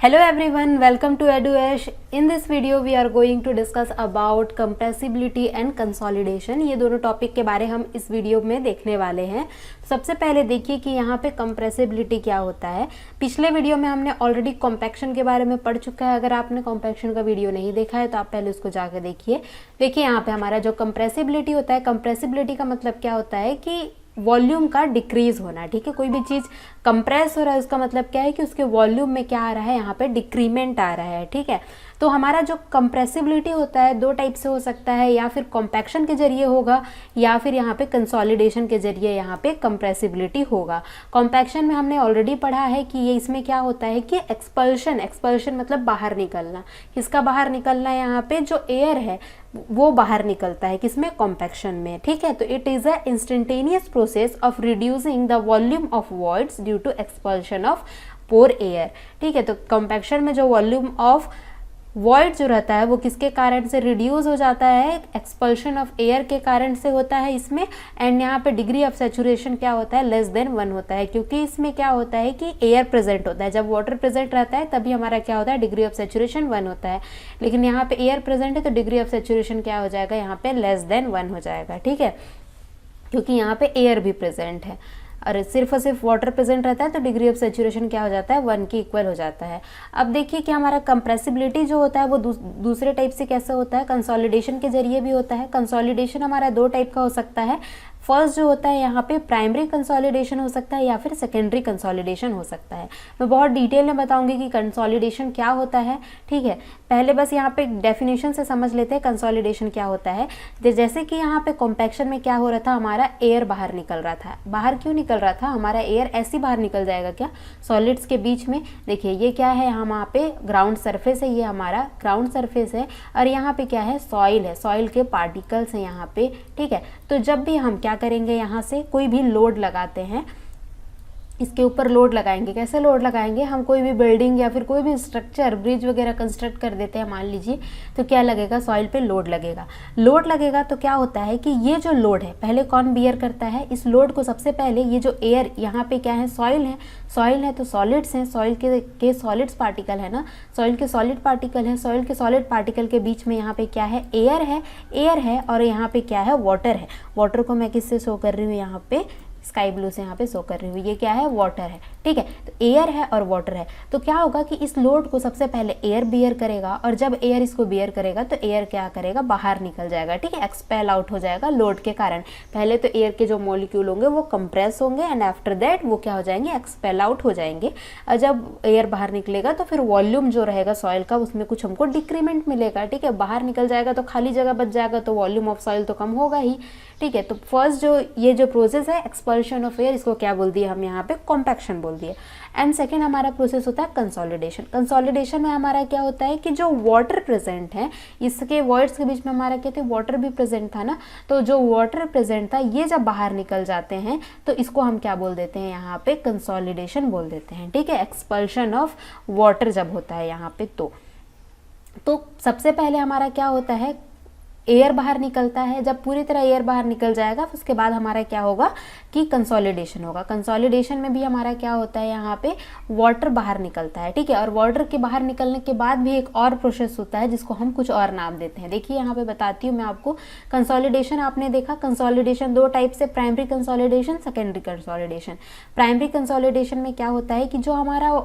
Hello everyone, welcome to EduAsh. In this video we are going to discuss about compressibility and consolidation. ये दोनों topic के बारे हम इस वीडियो में देखने वाले हैं। सबसे पहले देखिए कि यहाँ पे compressibility क्या होता है। पिछले वीडियो में हमने ऑलरेडी कॉम्पैक्शन के बारे में पढ़ चुका है। अगर आपने कॉम्पैक्शन का वीडियो नहीं देखा है तो आप पहले उसको जाकर देखिए। देखिए यहाँ पे हमारा जो compressibility होता है, compressibility का मतलब क्या होता है कि वॉल्यूम का डिक्रीज होना। ठीक है, कोई भी चीज़ कंप्रेस हो रहा है उसका मतलब क्या है कि उसके वॉल्यूम में क्या आ रहा है, यहाँ पे डिक्रीमेंट आ रहा है। ठीक है, तो हमारा जो कंप्रेसिबिलिटी होता है दो टाइप से हो सकता है, या फिर कॉम्पैक्शन के जरिए होगा या फिर यहाँ पे कंसोलिडेशन के जरिए यहाँ पे कंप्रेसिबिलिटी होगा। कॉम्पैक्शन में हमने ऑलरेडी पढ़ा है कि ये इसमें क्या होता है कि एक्सपल्शन मतलब बाहर निकलना। किसका बाहर निकलना है, यहाँ पे जो एयर है वो बाहर निकलता है, किसमें, कॉम्पैक्शन में। ठीक है, तो it is a instantaneous process of reducing the volume of voids due to expulsion of pore air. ठीक है, तो कॉम्पैक्शन में जो वॉल्यूम ऑफ वॉइड जो रहता है वो किसके कारण से रिड्यूस हो जाता है, एक्सपल्शन ऑफ एयर के कारण से होता है इसमें। एंड यहाँ पे डिग्री ऑफ सैचुरेशन क्या होता है, लेस देन 1 होता है, क्योंकि इसमें क्या होता है कि एयर प्रेजेंट होता है। जब वाटर प्रेजेंट रहता है तभी हमारा क्या होता है, डिग्री ऑफ सैचुरेशन 1 होता है। लेकिन यहाँ पे एयर प्रेजेंट है तो डिग्री ऑफ सैचुरेशन क्या हो जाएगा, यहाँ पे लेस देन 1 हो जाएगा। ठीक है, क्योंकि यहाँ पे एयर भी प्रेजेंट है और सिर्फ और सिर्फ वाटर प्रेजेंट रहता है तो डिग्री ऑफ सैचुरेशन क्या हो जाता है, 1 के इक्वल हो जाता है। अब देखिए कि हमारा कंप्रेसिबिलिटी जो होता है वो दूसरे टाइप से कैसे होता है, कंसोलिडेशन के जरिए भी होता है। कंसोलिडेशन हमारा दो टाइप का हो सकता है। फर्स्ट जो होता है यहाँ पे प्राइमरी कंसोलिडेशन हो सकता है या फिर सेकेंडरी कंसोलिडेशन हो सकता है। मैं बहुत डिटेल में बताऊंगी कि कंसोलिडेशन क्या होता है। ठीक है, पहले बस यहाँ पे डेफिनेशन से समझ लेते हैं कंसोलिडेशन क्या होता है। जैसे कि यहाँ पे कॉम्पैक्शन में क्या हो रहा था, हमारा एयर बाहर निकल रहा था। बाहर क्यों निकल रहा था, हमारा एयर ऐसे बाहर निकल जाएगा क्या, सॉलिड्स के बीच में। देखिए ये क्या है, यहाँ पे ग्राउंड सरफेस है, ये हमारा ग्राउंड सरफेस है और यहाँ पे क्या है, सॉइल है, सॉइल के पार्टिकल्स हैं यहाँ पे। ठीक है, तो जब भी हम क्या करेंगे, यहाँ से कोई भी लोड लगाते हैं, इसके ऊपर लोड लगाएंगे। कैसे लोड लगाएंगे, हम कोई भी बिल्डिंग या फिर कोई भी स्ट्रक्चर, ब्रिज वगैरह कंस्ट्रक्ट कर देते हैं मान लीजिए, तो क्या लगेगा, सॉइल पे लोड लगेगा। लोड लगेगा तो क्या होता है कि ये जो लोड है पहले कौन बियर करता है, इस लोड को सबसे पहले ये जो एयर, यहाँ पे क्या है, सॉइल है, सॉइल है तो सॉलिड्स हैं, सॉइल के सॉलिड्स पार्टिकल है ना, सॉइल के सॉलिड पार्टिकल है, सॉइल के सॉलिड पार्टिकल के बीच में यहाँ पे क्या है, एयर है और यहाँ पे क्या है, वाटर है। वाटर को मैं किससे शो कर रही हूँ, यहाँ पे स्काई ब्लू से यहाँ पे शो कर रही हूँ, ये क्या है, वाटर है। ठीक है, तो एयर है और वाटर है, तो क्या होगा कि इस लोड को सबसे पहले एयर बियर करेगा और जब एयर इसको बियर करेगा तो एयर क्या करेगा, बाहर निकल जाएगा। ठीक है, एक्सपेल आउट हो जाएगा लोड के कारण। पहले तो एयर के जो मॉलिक्यूल होंगे वो कंप्रेस होंगे एंड आफ्टर दैट वो क्या हो जाएंगे, एक्सपेल आउट हो जाएंगे। और जब एयर बाहर निकलेगा तो फिर वॉल्यूम जो रहेगा सॉइल का उसमें कुछ हमको डिक्रीमेंट मिलेगा। ठीक है, बाहर निकल जाएगा तो खाली जगह बच जाएगा तो वॉल्यूम ऑफ सॉइल तो कम होगा ही। ठीक है, तो फर्स्ट जो ये जो प्रोसेस है एक्सपल्शन ऑफ एयर, इसको क्या बोल दिया हम यहाँ पे, कॉम्पैक्शन बोल दिए। एंड सेकेंड हमारा प्रोसेस होता है कंसोलिडेशन। कंसोलिडेशन में हमारा क्या होता है कि जो वाटर प्रेजेंट है, इसके वर्ड्स के बीच में हमारा क्या थे, वाटर भी प्रेजेंट था ना, तो जो वाटर प्रेजेंट था ये जब बाहर निकल जाते हैं तो इसको हम क्या बोल देते हैं, यहाँ पे कंसोलिडेशन बोल देते हैं। ठीक है, एक्सपल्शन ऑफ वाटर जब होता है यहाँ पे तो सबसे पहले हमारा क्या होता है, एयर बाहर निकलता है। जब पूरी तरह एयर बाहर निकल जाएगा उसके बाद हमारा क्या होगा कि कंसोलिडेशन होगा। कंसोलिडेशन में भी हमारा क्या होता है, यहाँ पे वाटर बाहर निकलता है। ठीक है, और वाटर के बाहर निकलने के बाद भी एक और प्रोसेस होता है जिसको हम कुछ और नाम देते हैं। देखिए यहाँ पे बताती हूँ मैं आपको। कंसोलिडेशन आपने देखा, कंसोलिडेशन दो टाइप से, primary consolidation, secondary consolidation. Primary consolidation में क्या होता है कि जो हमारा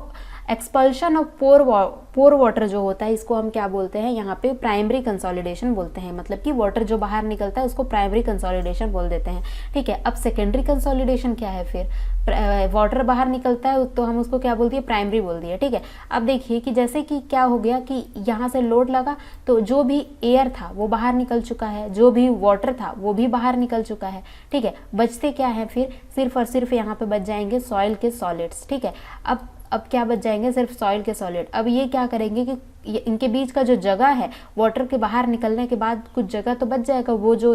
एक्सपल्शन ऑफ पोर वाटर जो होता है इसको हम क्या बोलते हैं, यहाँ पे प्राइमरी कंसोलिडेशन बोलते हैं। मतलब कि वाटर जो बाहर निकलता है उसको प्राइमरी कंसोलिडेशन बोल देते हैं। ठीक है, अब सेकेंडरी कंसोलिडेशन क्या है, फिर वाटर बाहर निकलता है तो हम उसको क्या बोल दिए, प्राइमरी बोल दिए। ठीक है, अब देखिए कि जैसे कि क्या हो गया कि यहाँ से लोड लगा तो जो भी एयर था वो बाहर निकल चुका है, जो भी वाटर था वो भी बाहर निकल चुका है। ठीक है, बचते क्या है, फिर सिर्फ और सिर्फ यहाँ पे बच जाएंगे सॉइल के सॉलिड्स। ठीक है, अब क्या बच जाएंगे, सिर्फ सॉइल के सॉलिड। अब ये क्या करेंगे कि इनके बीच का जो जगह है, वाटर के बाहर निकलने के बाद कुछ जगह तो बच जाएगा, वो जो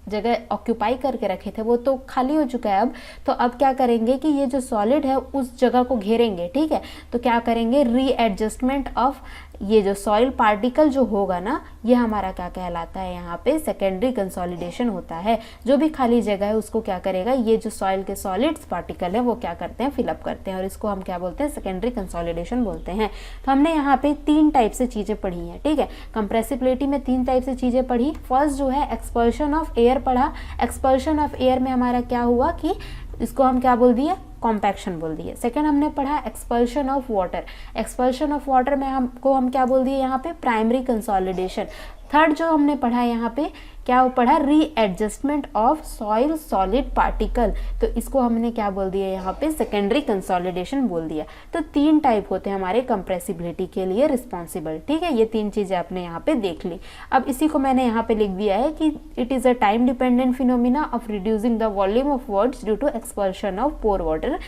जगह ऑक्यूपाई करके रखे थे वो तो खाली हो चुका है अब। तो अब क्या करेंगे कि ये जो सॉलिड है उस जगह को घेरेंगे, ठीक है। तो क्या करेंगे, रीएडजस्टमेंट ऑफ ये जो सॉइल पार्टिकल जो होगा ना, ये हमारा क्या कहलाता है, यहाँ पे सेकेंडरी कंसोलिडेशन होता है। जो भी खाली जगह है उसको क्या करेगा, ये जो सॉइल के सॉलिड्स पार्टिकल है वो क्या करते हैं, फिलअप करते हैं, और इसको हम क्या बोलते हैं, सेकेंडरी कंसोलिडेशन बोलते हैं। तो हमने यहाँ पे 3 टाइप से चीज़ें पढ़ी हैं, ठीक है। कंप्रेसिबिलिटी में 3 टाइप से चीज़ें पढ़ी। फर्स्ट जो है एक्सपल्शन ऑफ एयर पढ़ा। एक्सपल्शन ऑफ एयर में हमारा क्या हुआ कि इसको हम क्या बोल दिए, कॉम्पैक्शन बोल दिए। सेकंड हमने पढ़ा expulsion of water. Expulsion of water में हम क्या बोल दिए यहाँ पे, प्राइमरी कंसोलिडेशन। थर्ड जो हमने पढ़ा यहाँ पे क्या पढ़ा, readjustment of soil solid particle. तो इसको हमने क्या बोल दिया यहाँ पे, सेकेंडरी कंसोलिडेशन बोल दिया। तो 3 टाइप होते हैं हमारे कंप्रेसिबिलिटी के लिए रिस्पॉन्सिबल, ठीक है। ये 3 चीजें आपने यहाँ पे देख ली। अब इसी को मैंने यहाँ पे लिख दिया है कि it is a time dependent phenomena of reducing the volume of voids due to expulsion of pore water.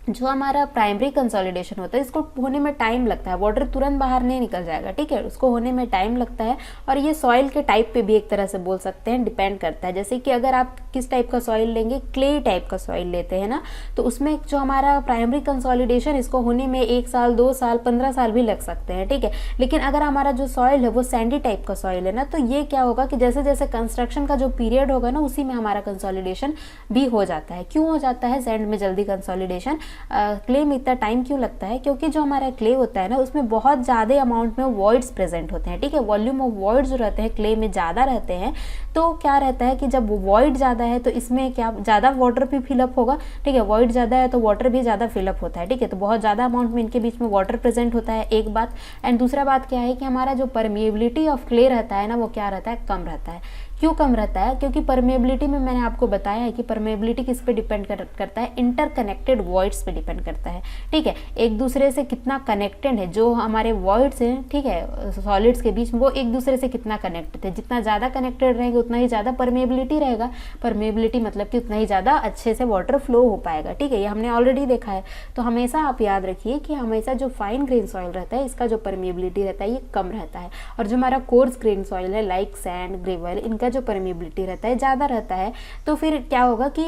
जो हमारा प्राइमरी कंसोलिडेशन होता है इसको होने में टाइम लगता है, वाटर तुरंत बाहर नहीं निकल जाएगा, ठीक है, उसको होने में टाइम लगता है। और ये सॉइल के टाइप पे भी एक तरह से बोल सकते हैं, डिपेंड करता है। जैसे कि अगर आप किस टाइप का सॉइल लेंगे, क्ले टाइप का सॉइल लेते हैं ना, तो उसमें जो हमारा प्राइमरी कंसोलिडेशन इसको होने में 1 साल 2 साल 15 साल भी लग सकते हैं, ठीक है। लेकिन अगर हमारा जो सॉइल है वो सैंडी टाइप का सॉइल है ना, तो ये क्या होगा कि जैसे जैसे कंस्ट्रक्शन का जो पीरियड होगा ना, उसी में हमारा कंसोलिडेशन भी हो जाता है। क्यों हो जाता है सैंड में जल्दी कंसोलिडेशन, क्ले में इतना टाइम क्यों लगता है, क्योंकि जो हमारा क्ले होता है ना उसमें बहुत ज़्यादा अमाउंट में वॉइड्स प्रेजेंट होते हैं, ठीक है। वॉल्यूम ऑफ वॉइड्स जो रहते हैं क्ले में ज़्यादा रहते हैं। तो क्या रहता है कि जब वॉइड ज़्यादा है तो इसमें क्या ज़्यादा वाटर भी फिलअप होगा, ठीक है। वॉइड ज़्यादा है तो वाटर भी ज़्यादा फिलअप होता है, ठीक है। तो बहुत ज़्यादा अमाउंट में इनके बीच में वाटर प्रेजेंट होता है, एक बात। एंड दूसरा बात क्या है कि हमारा जो परमिएबिलिटी ऑफ क्ले रहता है ना, वो क्या रहता है, कम रहता है। क्यों कम रहता है, क्योंकि परमेबिलिटी में मैंने आपको बताया है कि परमेबिलिटी किस पे डिपेंड करता है, इंटरकनेक्टेड वॉइड्स पे डिपेंड करता है, ठीक है। एक दूसरे से कितना कनेक्टेड है जो हमारे वॉइड्स हैं, ठीक है, सॉलिड्स के बीच में, वो एक दूसरे से कितना कनेक्टेड है। जितना ज़्यादा कनेक्टेड रहेंगे उतना ही ज़्यादा परमेबिलिटी रहेगा। परमेबिलिटी मतलब कि उतना ही ज़्यादा अच्छे से वाटर फ्लो हो पाएगा, ठीक है। ये हमने ऑलरेडी देखा है। तो हमेशा आप याद रखिए कि हमेशा जो फाइन ग्रेन सॉइल रहता है इसका जो परमेबिलिटी रहता है ये कम रहता है, और जो हमारा कोर्स ग्रेन सॉइल है लाइक सैंड, ग्रेवल, इनका जो परमेबिलिटी रहता है ज़्यादा रहता है। तो फिर क्या होगा कि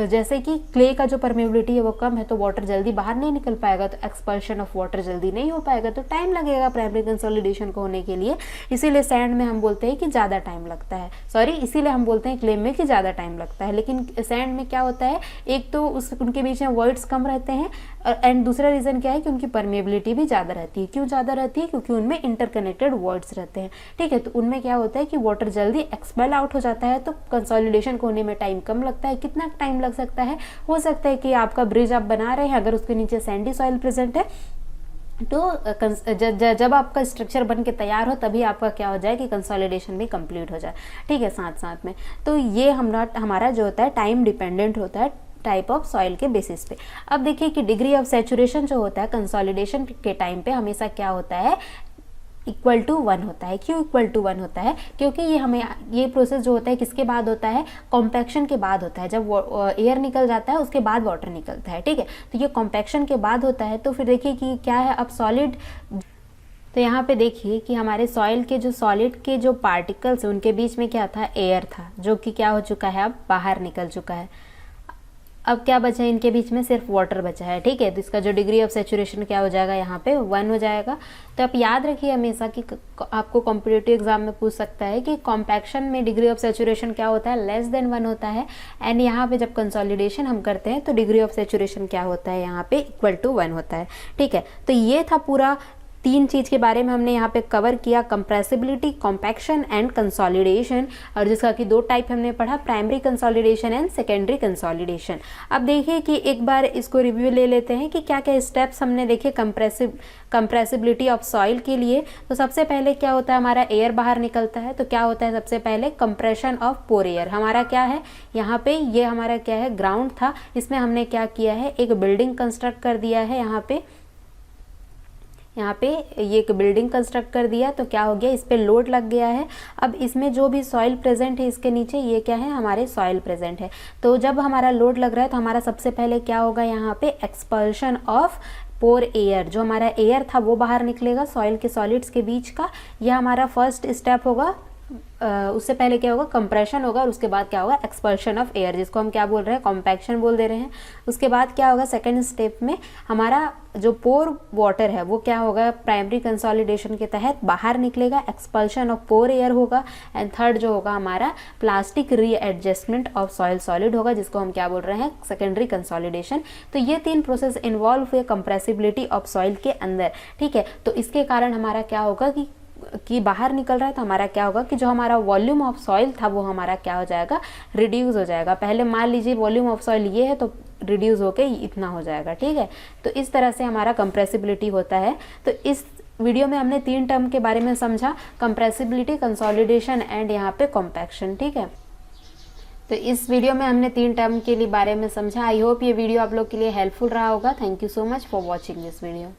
जैसे कि क्ले का जो परमेबिलिटी है वो कम है तो वाटर जल्दी बाहर नहीं निकल पाएगा, तो एक्सपल्शन ऑफ वाटर जल्दी नहीं हो पाएगा, तो टाइम लगेगा प्राइमरी कंसोलिडेशन को होने के लिए। इसीलिए सैंड में हम बोलते हैं कि ज़्यादा टाइम लगता है, इसीलिए हम बोलते हैं क्ले में कि ज़्यादा टाइम लगता है। लेकिन सैंड में क्या होता है, एक तो उनके बीच में वॉइड्स कम रहते हैं, एंड दूसरा रीज़न क्या है कि उनकी परमेबिलिटी भी ज़्यादा रहती है। क्यों ज़्यादा रहती है, क्योंकि उनमें इंटरकनेक्टेड वॉइड्स रहते हैं, ठीक है। तो उनमें क्या होता है कि वाटर जल्दी एक्सपेल आउट हो जाता है, तो कंसोलिडेशन को होने में टाइम कम लगता है। कितना टाइम लग सकता है, हो सकता है कि आपका ब्रिज आप बना रहे हैं, अगर उसके नीचे सैंडी सॉइल प्रेजेंट है तो जब आपका स्ट्रक्चर बन के तैयार हो तभी आपका क्या हो जाए कि कंसोलिडेशन भी कंप्लीट हो जाए, ठीक है, साथ साथ में। तो ये हमारा जो होता है टाइम डिपेंडेंट होता है टाइप ऑफ सॉइल के बेसिस पे। अब देखिए कि डिग्री ऑफ सैचुरेशन जो होता है कंसोलिडेशन के टाइम पे हमेशा क्या होता है, इक्वल टू 1 होता है। क्यों इक्वल टू 1 होता है, क्योंकि ये प्रोसेस जो होता है किसके बाद होता है, कॉम्पैक्शन के बाद होता है। जब एयर निकल जाता है उसके बाद वाटर निकलता है, ठीक है। तो ये कॉम्पैक्शन के बाद होता है। तो फिर देखिए कि क्या है, अब सॉलिड, तो यहाँ पे देखिए कि हमारे सॉइल के जो सॉलिड के जो पार्टिकल्स हैं उनके बीच में क्या था, एयर था, जो कि क्या हो चुका है, अब बाहर निकल चुका है। अब क्या बचा है, इनके बीच में सिर्फ वाटर बचा है, ठीक है। तो इसका जो डिग्री ऑफ सैचुरेशन क्या हो जाएगा, यहाँ पे 1 हो जाएगा। तो आप याद रखिए हमेशा कि आपको कॉम्पिटिटिव एग्जाम में पूछ सकता है कि कॉम्पैक्शन में डिग्री ऑफ सैचुरेशन क्या होता है, लेस देन 1 होता है। एंड यहाँ पे जब कंसोलिडेशन हम करते हैं तो डिग्री ऑफ सैचुरेशन क्या होता है, यहाँ पे इक्वल टू 1 होता है, ठीक है। तो ये था पूरा 3 चीज़ के बारे में हमने यहाँ पे कवर किया, कंप्रेसिबिलिटी, कॉम्पैक्शन एंड कंसोलिडेशन, और जिसका कि 2 टाइप हमने पढ़ा, primary consolidation and secondary consolidation. अब देखिए कि एक बार इसको रिव्यू ले लेते हैं कि क्या क्या स्टेप्स हमने देखे कंप्रेसिबिलिटी ऑफ सॉइल के लिए। तो सबसे पहले क्या होता है, हमारा एयर बाहर निकलता है, तो क्या होता है सबसे पहले, कंप्रेशन ऑफ पोर एयर। हमारा क्या है यहाँ पे, ये हमारा क्या है, ग्राउंड था, इसमें हमने क्या किया है, एक बिल्डिंग कंस्ट्रक्ट कर दिया है। यहाँ पे ये एक बिल्डिंग कंस्ट्रक्ट कर दिया, तो क्या हो गया, इस पे लोड लग गया है। अब इसमें जो भी सॉइल प्रेजेंट है इसके नीचे, ये क्या है, हमारे सॉइल प्रेजेंट है। तो जब हमारा लोड लग रहा है तो हमारा सबसे पहले क्या होगा, यहाँ पे एक्सपल्शन ऑफ पोर एयर, जो हमारा एयर था वो बाहर निकलेगा सॉइल के सॉलिड्स के बीच का, यह हमारा फर्स्ट स्टेप होगा उससे पहले क्या होगा, कंप्रेशन होगा और उसके बाद क्या होगा, एक्सपल्शन ऑफ एयर, जिसको हम क्या बोल रहे हैं, कॉम्पैक्शन बोल दे रहे हैं। उसके बाद क्या होगा, सेकेंड स्टेप में हमारा जो पोर वाटर है वो क्या होगा, प्राइमरी कंसोलिडेशन के तहत बाहर निकलेगा, एक्सपल्शन ऑफ पोर एयर होगा। एंड थर्ड जो होगा हमारा plastic readjustment of soil solid होगा, जिसको हम क्या बोल रहे हैं, सेकेंडरी कंसोलिडेशन। तो ये 3 प्रोसेस इन्वॉल्व हुए कंप्रेसिबिलिटी ऑफ सॉइल के अंदर, ठीक है। तो इसके कारण हमारा क्या होगा कि बाहर निकल रहा है, तो हमारा क्या होगा कि जो हमारा वॉल्यूम ऑफ सॉइल था वो हमारा क्या हो जाएगा, रिड्यूस हो जाएगा। पहले मान लीजिए वॉल्यूम ऑफ सॉइल ये है, तो रिड्यूस होके इतना हो जाएगा, ठीक है। तो इस तरह से हमारा कंप्रेसिबिलिटी होता है। तो इस वीडियो में हमने 3 टर्म के बारे में समझा, कंप्रेसिबिलिटी, कंसोलिडेशन एंड यहाँ पे कॉम्पैक्शन, ठीक है। तो इस वीडियो में हमने 3 टर्म के लिए बारे में समझा। आई होप ये वीडियो आप लोग के लिए हेल्पफुल रहा होगा। Thank you so much for watching this video.